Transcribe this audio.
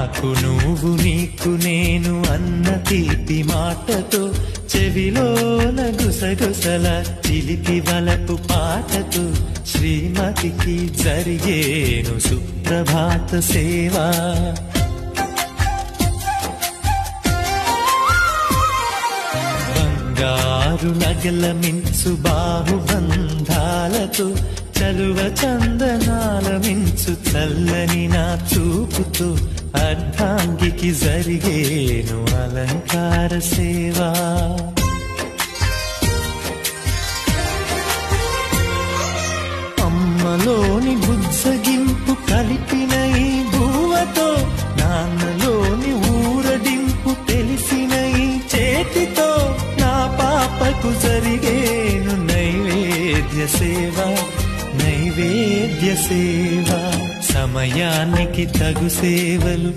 నాకు నువ్వు నీకు నేను అన్న తీపి మాటతో చెవిలోన గుసగుసల చిలిపి వలపు పాటతో శ్రీమతికి జరిగేను సుప్రభాత సేవా. బంగారు నగల మించు బాహుబంధాలతో చలువ చందనాల మించు చల్లని నా చూపుతో అర్ధాంగికి జరిగేను అలంకార సేవా. అమ్మలోని బుజ్జగింపు కలిపిన ఈ భూవతో నాన్నలోని ఊరడింపు తెలిసిన ఈ చేతితో నా పాపకు జరిగేను నైవేద్య సేవ నైవేద్య సేవ. సమయానికి తగు సేవలు